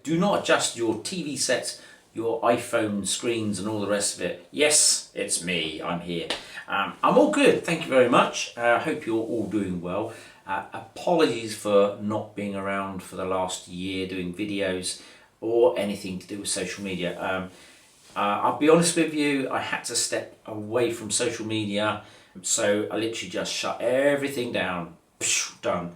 Do not adjust your TV sets, your iPhone screens and all the rest of it. Yes, it's me, I'm here. I'm all good, thank you very much. Hope you're all doing well. Apologies for not being around for the last year doing videos or anything to do with social media. I'll be honest with you, I had to step away from social media, so I literally just shut everything down. Done.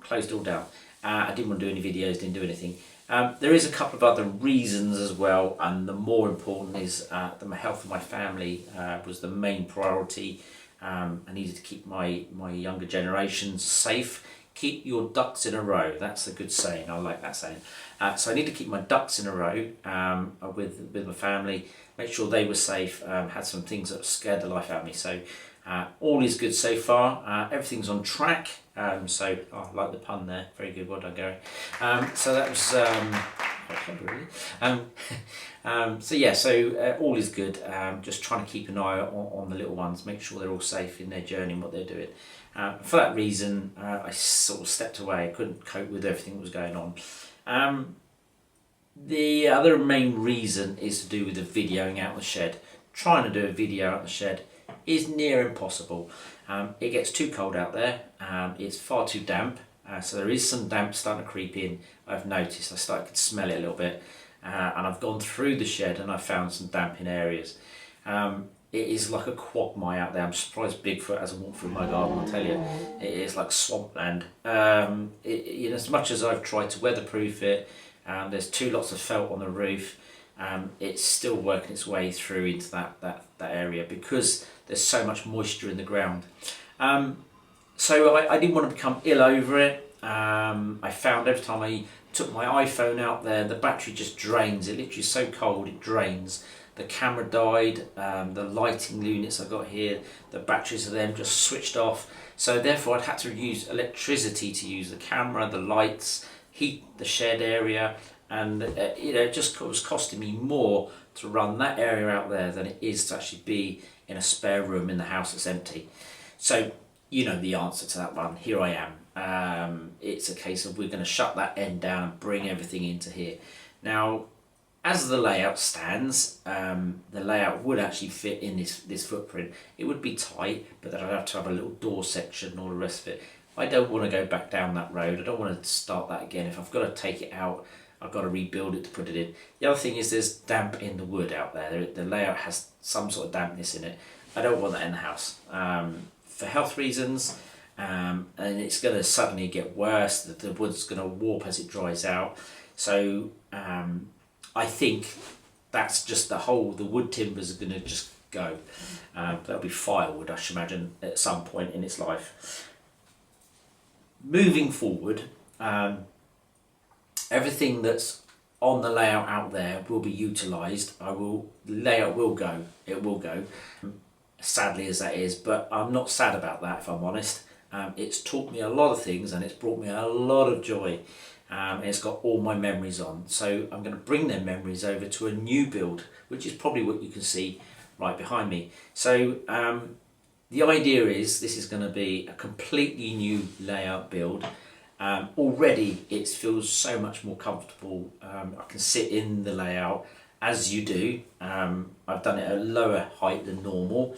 Closed it all down. I didn't want to do any videos, didn't do anything. There is a couple of other reasons as well, and the more important is the health of my family was the main priority. I needed to keep my younger generation safe. Keep your ducks in a row. That's a good saying. I like that saying. So I need to keep my ducks in a row with my family. Make sure they were safe. Had some things that scared the life out of me. So all is good so far. Everything's on track. So I like the pun there. Very good. Well done, Gary. So that was really. So yeah. So all is good. Just trying to keep an eye on the little ones. Make sure they're all safe in their journey and what they're doing. For that reason, I sort of stepped away. I couldn't cope with everything that was going on. The other main reason is to do with the videoing out the shed. Trying to do a video out the shed is near impossible. It gets too cold out there. It's far too damp. So there is some damp starting to creep in. I've noticed. I started to smell it a little bit. And I've gone through the shed and I've found some damp in areas. It is like a quagmire out there. I'm surprised Bigfoot hasn't walked through my garden, I'll tell you. It is like swampland. As much as I've tried to weatherproof it, there's 2 lots of felt on the roof. It's still working its way through into that area because there's so much moisture in the ground. So I didn't want to become ill over it. I found every time I took my iPhone out there, the battery just drains. It literally is so cold, it drains. The camera died, the lighting units I got here, the batteries of them just switched off. So therefore I'd had to use electricity to use the camera, the lights, heat the shed area, and it just was costing me more to run that area out there than it is to actually be in a spare room in the house that's empty. So you know the answer to that one. Here I am. It's a case of we're going to shut that end down and bring everything into here. Now, as the layout stands, the layout would actually fit in this footprint. It would be tight, but then I'd have to have a little door section and all the rest of it. I don't want to go back down that road. I don't want to start that again. If I've got to take it out, I've got to rebuild it to put it in. The other thing is there's damp in the wood out there. The layout has some sort of dampness in it. I don't want that in the house. For health reasons, and it's going to suddenly get worse. The wood's going to warp as it dries out. So I think that's just the wood timbers are going to just go. That'll be firewood, I should imagine, at some point in its life. Moving forward, everything that's on the layout out there will be utilised. The layout will go. It will go. Sadly as that is, but I'm not sad about that, if I'm honest. It's taught me a lot of things and it's brought me a lot of joy. And it's got all my memories on, so I'm going to bring them memories over to a new build, which is probably what you can see right behind me. So the idea is this is going to be a completely new layout build. Already it feels so much more comfortable. I can sit in the layout as you do. I've done it at a lower height than normal.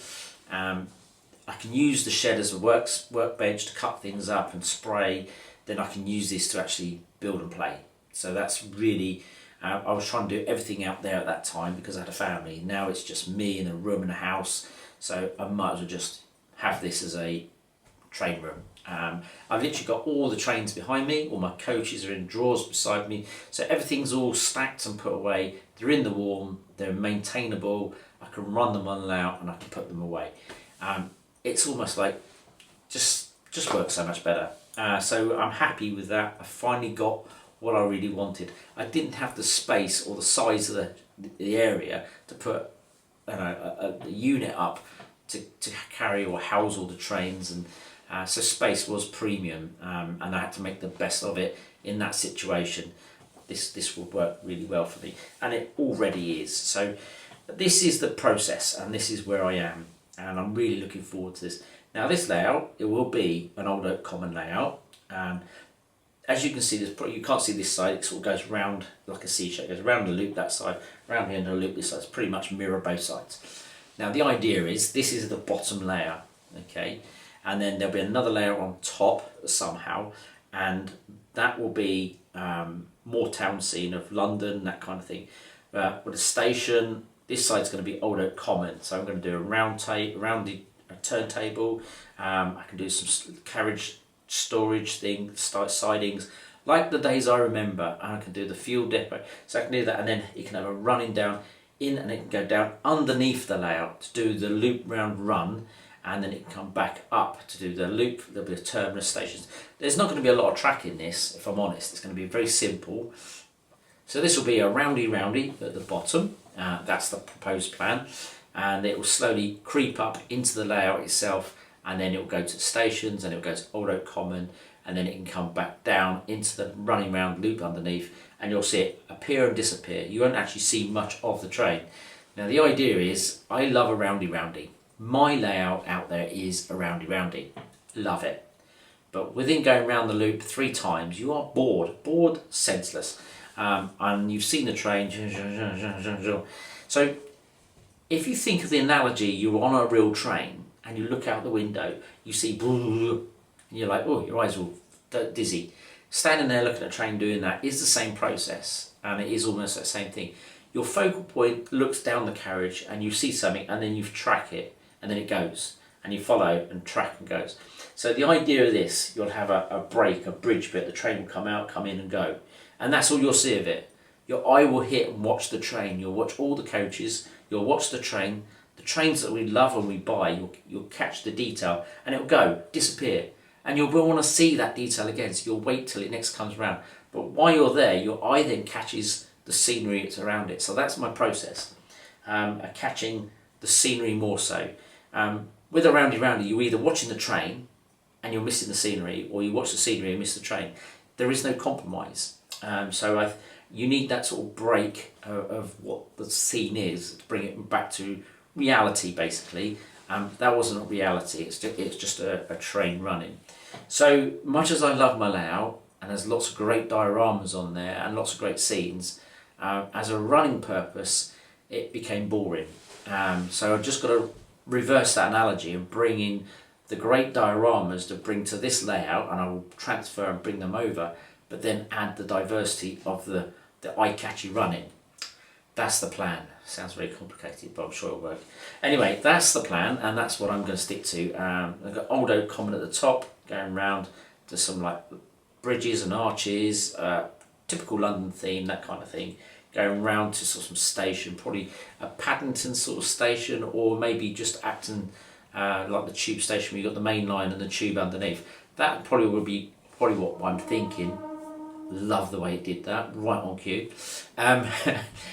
I can use the shed as a workbench to cut things up and spray. Then I can use this to actually build and play. So that's really, I was trying to do everything out there at that time because I had a family. Now it's just me in a room in a house, so I might as well just have this as a train room. I've literally got all the trains behind me, all my coaches are in drawers beside me, so everything's all stacked and put away. They're in the warm, they're maintainable, I can run them on layout and I can put them away. It's almost like just works so much better. So I'm happy with that. I finally got what I really wanted. I didn't have the space or the size of the area to put a unit up to carry or house all the trains, and so space was premium, and I had to make the best of it in that situation. This will work really well for me, and it already is. So this is the process, and this is where I am, and I'm really looking forward to this. Now this layout, it will be an old oak common layout, as you can see, you can't see this side, it sort of goes round like a C shape. It goes round the loop that side, round here and a loop this side. It's pretty much mirror both sides. Now the idea is, this is the bottom layer, okay? And then there'll be another layer on top somehow, and that will be more town scene of London, that kind of thing. With a station, this side's going to be Old Oak Common, so I'm going to do a rounded turntable. I can do some carriage storage things, sidings, like the days I remember. And I can do the fuel depot, so I can do that, and then you can have a running down in, and it can go down underneath the layout to do the loop round run, and then it can come back up to do the loop. There'll be terminus stations. There's not going to be a lot of track in this, if I'm honest. It's going to be very simple. So this will be a roundy at the bottom. That's the proposed plan, and it will slowly creep up into the layout itself, and then it will go to stations, and it will go to Old Oak Common, and then it can come back down into the running round loop underneath, and you'll see it appear and disappear. You won't actually see much of the train. Now the idea is, I love a roundy. My layout out there is a roundy. Love it. But within going round the loop 3 times, you are bored senseless. And you've seen the train. So if you think of the analogy, you're on a real train and you look out the window, you see, and you're like, oh, your eyes are all dizzy. Standing there looking at a train doing that is the same process, and it is almost the same thing. Your focal point looks down the carriage and you see something, and then you track it, and then it goes, and you follow and track and goes. So the idea of this, you'll have a break, a bridge bit. The train will come out, come in and go, and that's all you'll see of it. Your eye will hit and watch the train. You'll watch all the coaches, you'll watch the train, the trains that we love and we buy. You'll catch the detail, and it'll go, disappear, and you'll want to see that detail again, so you'll wait till it next comes around. But while you're there, your eye then catches the scenery that's around it. So that's my process, catching the scenery more so. With a roundy, you're either watching the train and you're missing the scenery, or you watch the scenery and miss the train. There is no compromise. So you need that sort of break of what the scene is to bring it back to reality, basically. That wasn't reality, it's just a train running. So much as I love my layout, and there's lots of great dioramas on there and lots of great scenes, as a running purpose, it became boring. So I've just got to reverse that analogy and bring in the great dioramas to bring to this layout, and I will transfer and bring them over, but then add the diversity of the eye-catchy running. That's the plan. Sounds very complicated, but I'm sure it'll work. Anyway, that's the plan, and that's what I'm going to stick to. I've got Old Oak Common at the top, going round to some like bridges and arches, typical London theme, that kind of thing. Going round to sort of some station, probably a Paddington sort of station, or maybe just Acton, like the tube station where you've got the main line and the tube underneath. That probably would be what I'm thinking. Love the way it did that, right on cue.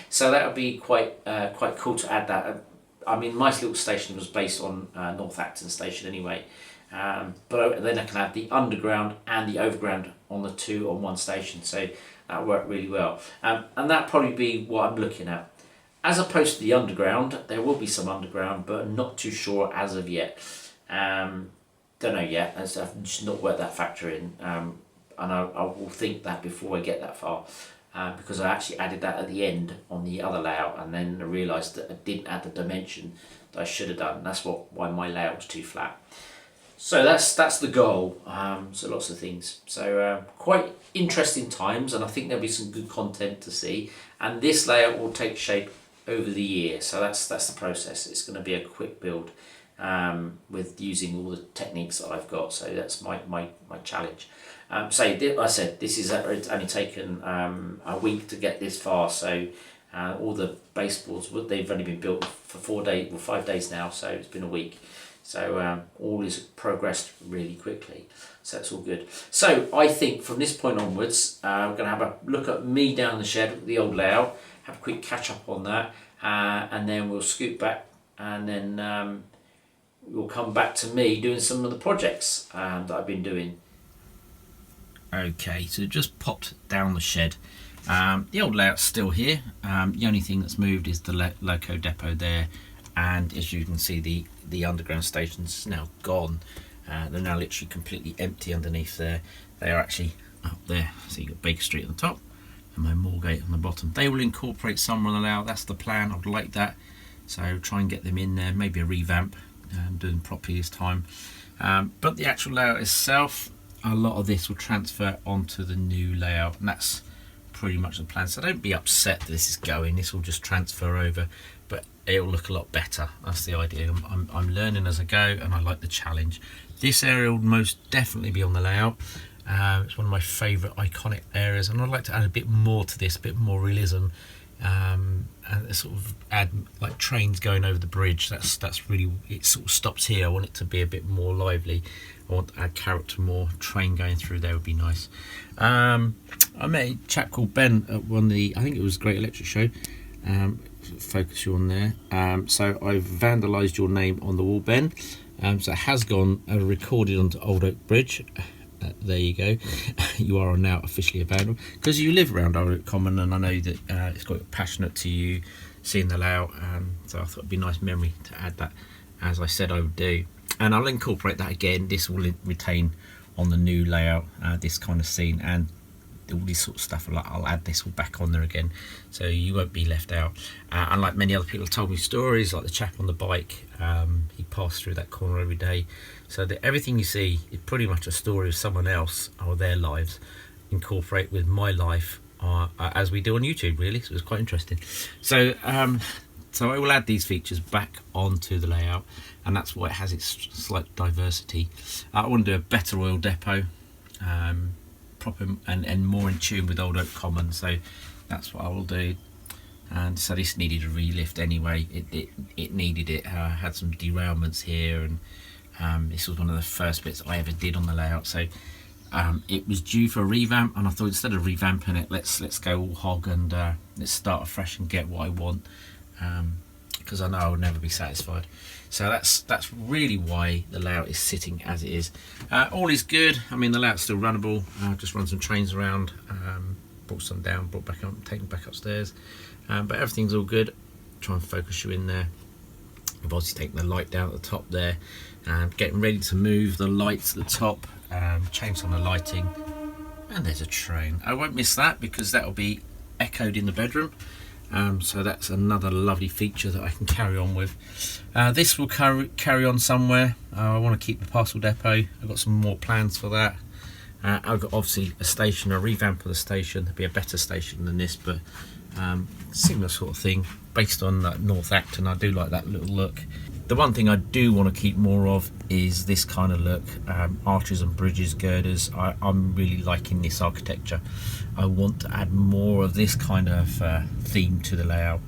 So that would be quite cool to add that. I mean, my little station was based on North Acton station anyway, but then I can add the underground and the overground on the 2 on 1 station, so that worked really well. And that probably be what I'm looking at. As opposed to the underground, there will be some underground, but I'm not too sure as of yet. Don't know yet, as I've just not worked that factor in. And I will think that before I get that far, because I actually added that at the end on the other layout, and then I realised that I didn't add the dimension that I should have done. That's why my layout was too flat. So that's the goal. So lots of things. So quite interesting times, and I think there'll be some good content to see. And this layout will take shape over the year. So that's the process. It's going to be a quick build with using all the techniques that I've got. So that's my challenge. I said this is it's only taken a week to get this far. So all the baseboards, they've only been built for 4 days, well 5 days now. So it's been a week. So all is progressed really quickly. So that's all good. So I think from this point onwards, we're going to have a look at me down the shed with the old layout, have a quick catch up on that, and then we'll scoot back, and then we'll come back to me doing some of the projects that I've been doing. Okay, so just popped down the shed. The old layout's still here. The only thing that's moved is the loco depot there, and as you can see, the underground station's now gone. They're now literally completely empty underneath there. They are actually up there. So you've got Baker Street on the top and my Moorgate on the bottom. They will incorporate somewhere on the layout. That's the plan. I would like that. So try and get them in there. Maybe a revamp, do them properly this time. But the actual layout itself, a lot of this will transfer onto the new layout, and that's pretty much the plan. So don't be upset that this is going. This will just transfer over, but it will look a lot better. That's the idea. I'm learning as I go, and I like the challenge. This area will most definitely be on the layout. It's one of my favourite iconic areas, and I'd like to add a bit more to this, a bit more realism, and sort of add like trains going over the bridge. That's really, it sort of stops here. I want it to be a bit more lively. I want to add character more. Train going through there would be nice. I met a chap called Ben at one of the, I think it was Great Electric Show. Focus you on there. So I've vandalised your name on the wall, Ben. So it has gone recorded onto Old Oak Bridge. There you go. You are now officially a vandal because you live around Old Oak Common, and I know that it's quite passionate to you seeing the layout. So I thought it'd be a nice memory to add that, as I said I would do. And I'll incorporate that again. This will retain on the new layout, this kind of scene, and all this sort of stuff. I'll add this all back on there again, so you won't be left out. Unlike many other people have told me stories, like the chap on the bike, he passed through that corner every day. So that everything you see is pretty much a story of someone else or their lives, incorporate with my life, as we do on YouTube, really. So it's quite interesting. So so I will add these features back onto the layout, and that's why it has its slight diversity. I want to do a better oil depot, proper and more in tune with Old Oak Common, so that's what I will do. And so this needed a relift anyway. It needed it. Had some derailments here, and this was one of the first bits I ever did on the layout, so it was due for a revamp, and I thought instead of revamping it, let's go all hog and let's start afresh and get what I want, because I know I will never be satisfied. So that's really why the layout is sitting as it is. All is good. I mean, the layout's still runnable. Just run some trains around, brought some down, brought back up, taken back upstairs, but everything's all good. Try and focus you in there. I've obviously taken the light down at the top there, getting ready to move the lights at the top, change some of the lighting, and there's a train. I won't miss that because that will be echoed in the bedroom. So that's another lovely feature that I can carry on with. This will carry on somewhere. I want to keep the parcel depot. I've got some more plans for that. I've got obviously a station, a revamp of the station. There'll be a better station than this, but similar sort of thing based on North Acton. I do like that little look. The one thing I do want to keep more of is this kind of look, arches and bridges, girders. I'm really liking this architecture. I want to add more of this kind of theme to the layout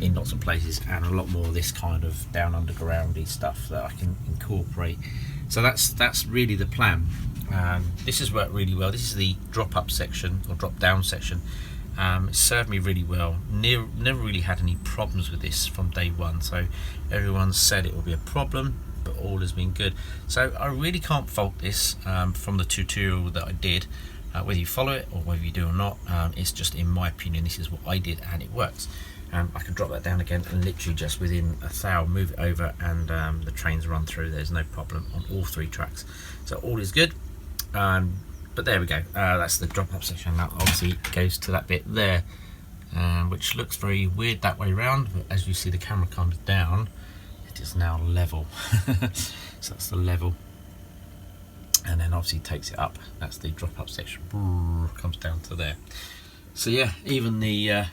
in lots of places, and a lot more of this kind of down undergroundy stuff that I can incorporate. So that's really the plan. This has worked really well. This is the drop up section or drop down section. It served me really well. Never really had any problems with this from day one, so everyone said it would be a problem, but all has been good. So I really can't fault this from the tutorial that I did. Whether you follow it or whether you do or not, it's just, in my opinion, this is what I did and it works. I could drop that down again and literally just within a thou move it over, and the trains run through. There's no problem on all three tracks, so all is good. But there we go. That's the drop-up section. That obviously goes to that bit there, which looks very weird that way round. But as you see, the camera comes down, it is now level. So that's the level, and then obviously takes it up. That's the drop-up section. Comes down to there. So yeah, even the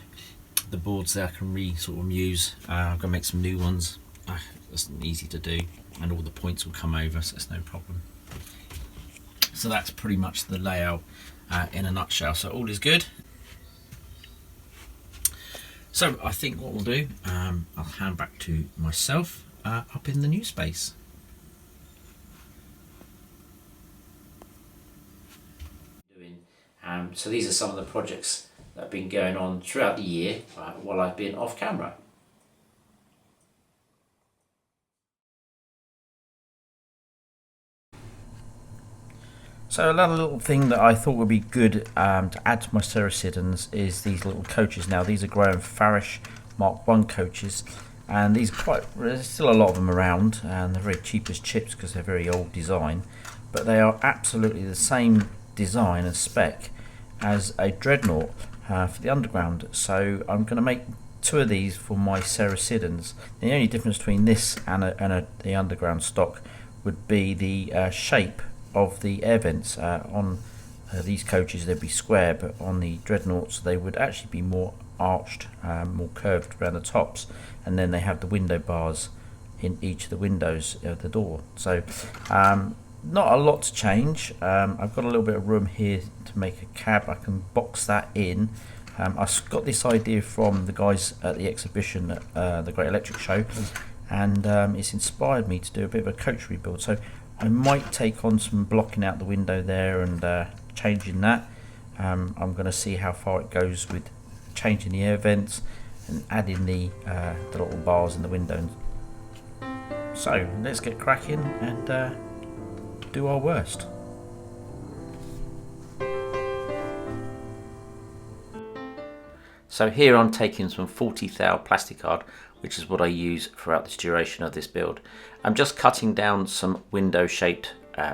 boards there I can sort of use. I'm gonna make some new ones. That's easy to do, and all the points will come over, so it's no problem. So that's pretty much the layout in a nutshell. So all is good. So I think what we'll do, I'll hand back to myself up in the new space. So these are some of the projects that have been going on throughout the year while I've been off camera. So another little thing that I thought would be good to add to my Cerecidans is these little coaches. Now these are Graham Farish Mark 1 coaches, and these there's still a lot of them around, and they're very cheap as chips because they're very old design, but they are absolutely the same design and spec as a dreadnought for the underground. So I'm going to make 2 of these for my Ceresidans. The only difference between this and the underground stock would be the shape of the air vents. On these coaches they'd be square, but on the dreadnoughts they would actually be more arched, more curved around the tops, and then they have the window bars in each of the windows of the door. So not a lot to change. I've got a little bit of room here to make a cab. I can box that in. I got this idea from the guys at the exhibition at the Great Electric Show, and it's inspired me to do a bit of a coach rebuild. So I might take on some blocking out the window there and changing that. I'm going to see how far it goes with changing the air vents and adding the little bars in the window. So let's get cracking and do our worst. So here I'm taking some 40 thou plastic card, which is what I use throughout the duration of this build. I'm just cutting down some window shaped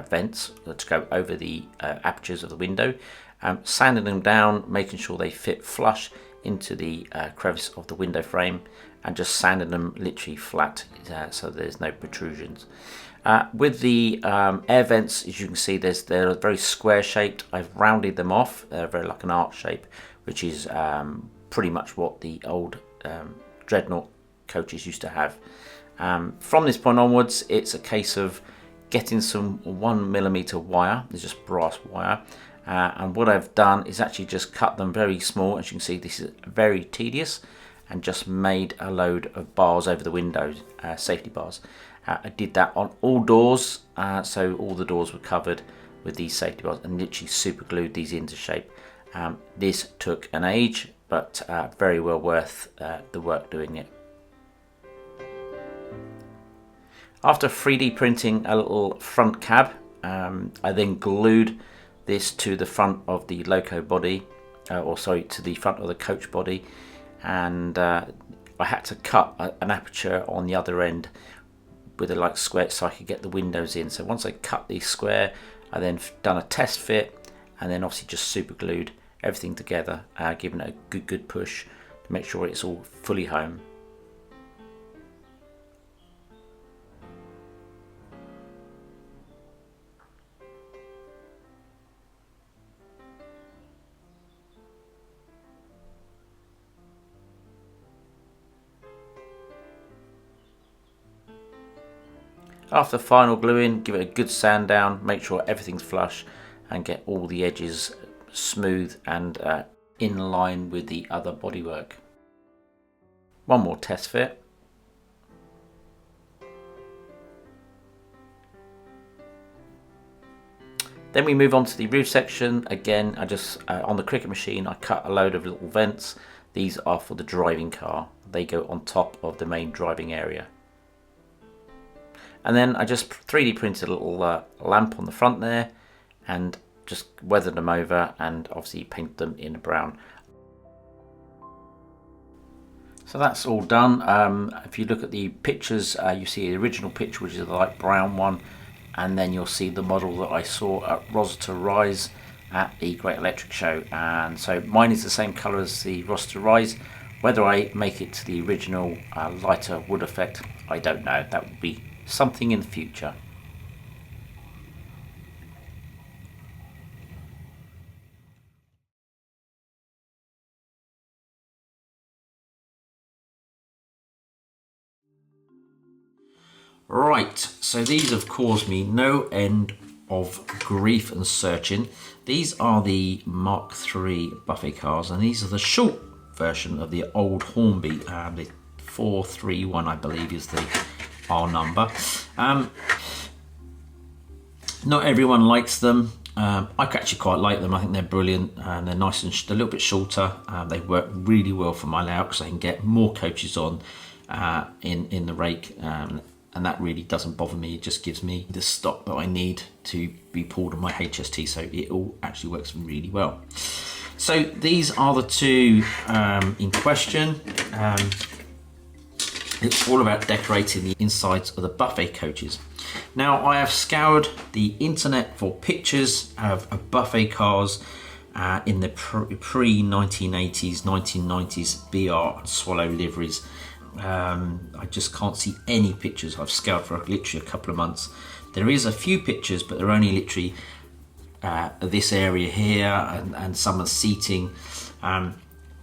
vents to go over the apertures of the window, sanding them down, making sure they fit flush into the crevice of the window frame, and just sanding them literally flat so there's no protrusions. With the air vents, as you can see, they're very square shaped. I've rounded them off. They're very like an arc shape, which is pretty much what the old dreadnought coaches used to have. From this point onwards, it's a case of getting some 1mm wire. There's just brass wire, and what I've done is actually just cut them very small. As you can see, this is very tedious, and just made a load of bars over the windows, safety bars. I did that on all doors, so all the doors were covered with these safety bars, and literally super glued these into shape. This took an age, but very well worth the work doing it. After 3D printing a little front cab, I then glued this to the front of the loco body, to the front of the coach body, and I had to cut an aperture on the other end with a like square so I could get the windows in. So once I cut these square, I then done a test fit, and then obviously just super glued everything together, giving it a good push to make sure it's all fully home. After final gluing, give it a good sand down, make sure everything's flush, and get all the edges smooth and in line with the other bodywork. One more test fit. Then we move on to the roof section. Again, I just on the Cricut machine I cut a load of little vents. These are for the driving car. They go on top of the main driving area. And then I just 3D printed a little lamp on the front there, and just weathered them over, and obviously painted them in brown. So that's all done. If you look at the pictures, you see the original picture, which is the light brown one, and then you'll see the model that I saw at Rossiter Rise at the Great Electric Show. And so mine is the same colour as the Rossiter Rise. Whether I make it to the original lighter wood effect, I don't know. That would be something in the future. Right, so these have caused me no end of grief and searching. These are the Mark III buffet cars, and these are the short version of the old Hornby. The 431, I believe, is the R number. Not everyone likes them. I actually quite like them. I think they're brilliant, and they're nice and a little bit shorter. They work really well for my layout because I can get more coaches on in the rake, and that really doesn't bother me. It just gives me the stock that I need to be pulled on my HST, so it all actually works really well. So these are the two in question. It's all about decorating the insides of the buffet coaches. Now, I have scoured the internet for pictures of buffet cars in the pre-1980s, 1990s BR and Swallow liveries. I just can't see any pictures. I've scoured for literally a couple of months. There is a few pictures, but they're only literally this area here and some of the seating.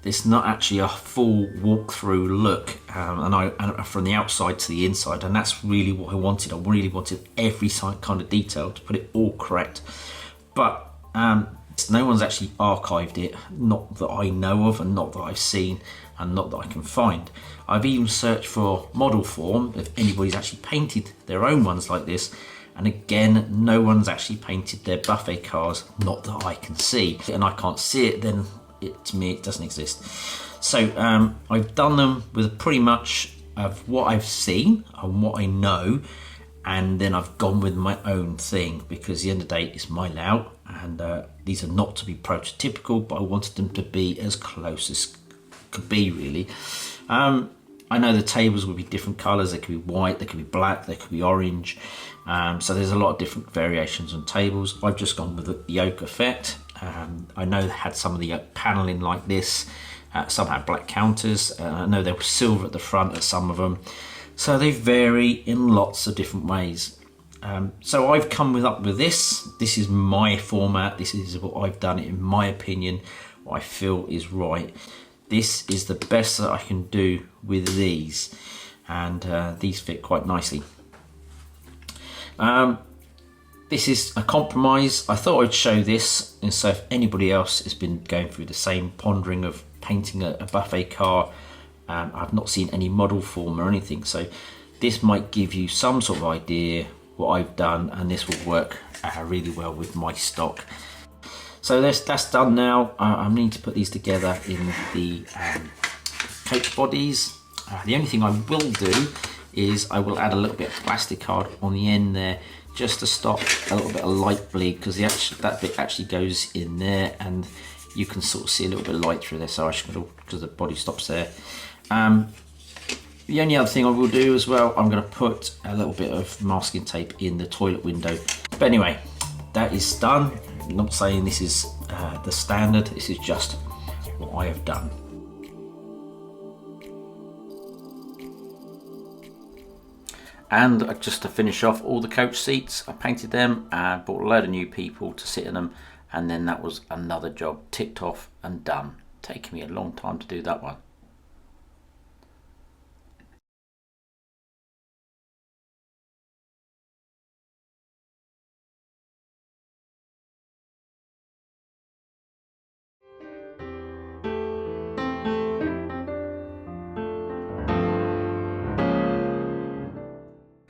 There's not actually a full walk-through look, and from the outside to the inside, and that's really what I wanted. I really wanted every kind of detail to put it all correct. But no one's actually archived it, not that I know of, and not that I've seen, and not that I can find. I've even searched for model form if anybody's actually painted their own ones like this, and again, no one's actually painted their buffet cars, not that I can see, and I can't see it, then to me it doesn't exist. So I've done them with pretty much of what I've seen and what I know, and then I've gone with my own thing, because at the end of the day it's my layout, and these are not to be prototypical, but I wanted them to be as close as could be, really. I know the tables will be different colours. They could be white, they could be black, they could be orange, so there's a lot of different variations on tables. I've just gone with the oak effect. I know they had some of the panelling like this, some had black counters, I know there was silver at the front at some of them, so they vary in lots of different ways. So I've come up with this. This is my format, this is what I've done, in my opinion, what I feel is right. This is the best that I can do with these, and these fit quite nicely. This is a compromise. I thought I'd show this, and so if anybody else has been going through the same pondering of painting a buffet car, I've not seen any model form or anything, so this might give you some sort of idea what I've done, and this will work really well with my stock. So that's done now. I need to put these together in the coach bodies. The only thing I will do is I will add a little bit of plastic card on the end there, just to stop a little bit of light bleed, because that bit actually goes in there, and you can sort of see a little bit of light through there. So because the body stops there. The only other thing I will do as well, I'm going to put a little bit of masking tape in the toilet window. But anyway, that is done. I'm not saying this is the standard, this is just what I have done. And just to finish off all the coach seats, I painted them and bought a load of new people to sit in them, and then that was another job ticked off and done. Taking me a long time to do that one.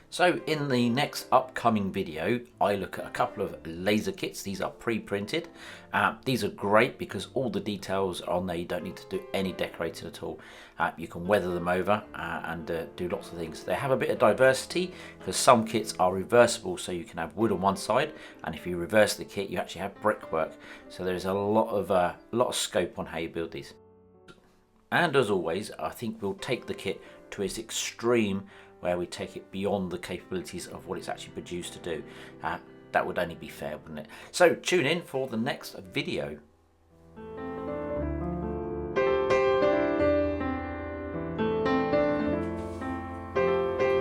So in the next upcoming video, I look at a couple of laser kits. These are pre-printed. These are great because all the details are on there. You don't need to do any decorating at all. You can weather them over and do lots of things. They have a bit of diversity because some kits are reversible, so you can have wood on one side, and if you reverse the kit, you actually have brickwork. So there's a lot of scope on how you build these. And as always, I think we'll take the kit to its extreme, where we take it beyond the capabilities of what it's actually produced to do. That would only be fair, wouldn't it? So tune in for the next video.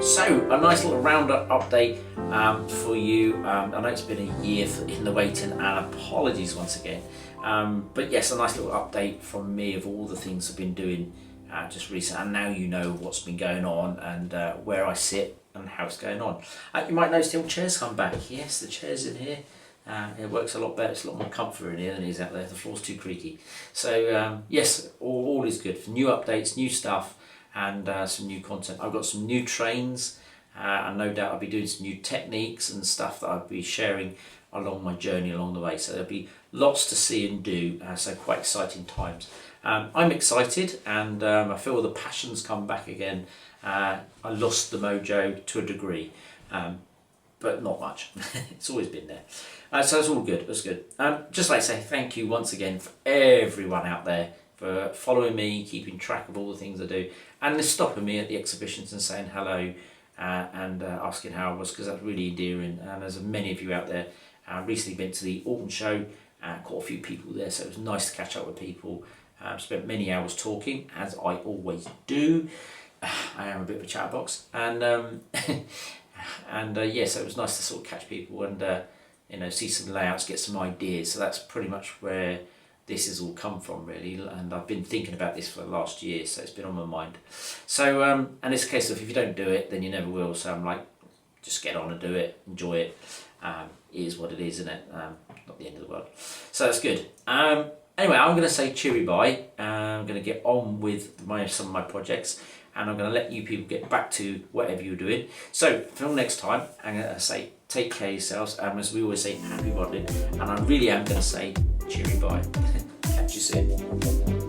So a nice little roundup update for you. I know it's been a year in the waiting, and apologies once again. But yes, a nice little update from me of all the things I've been doing just recently, and now you know what's been going on and where I sit and how it's going on. You might notice the old chairs come back. Yes, the chairs in here. It works a lot better. It's a lot more comfortable in here than it is out there. The floor's too creaky. So yes, all is good. For new updates, new stuff, and some new content. I've got some new trains, and no doubt I'll be doing some new techniques and stuff that I'll be sharing along my journey along the way. So there'll be lots to see and do. So quite exciting times. I'm excited, and I feel the passion's come back again. I lost the mojo to a degree, but not much. It's always been there. So it's all good. It's good. Just like to say thank you once again for everyone out there for following me, keeping track of all the things I do, and stopping me at the exhibitions and saying hello. and asking how I was, because that's really endearing. And there's many of you out there. Recently been to the Autumn Show, caught a few people there, so it was nice to catch up with people. Spent many hours talking, as I always do. I am a bit of a chatterbox, and yeah, so it was nice to sort of catch people and you know, see some layouts, get some ideas. So that's pretty much where this has all come from, really. And I've been thinking about this for the last year, so it's been on my mind. So and it's a case of, if you don't do it, then you never will. So I'm like, just get on and do it, enjoy it. It is what it is, isn't it? Not the end of the world. So that's good. Anyway, I'm going to say cheery bye. I'm going to get on with some of my projects, and I'm going to let you people get back to whatever you're doing. So until next time, I'm going to say take care of yourselves, and as we always say, happy modelling, and I really am going to say cheery bye. Catch you soon.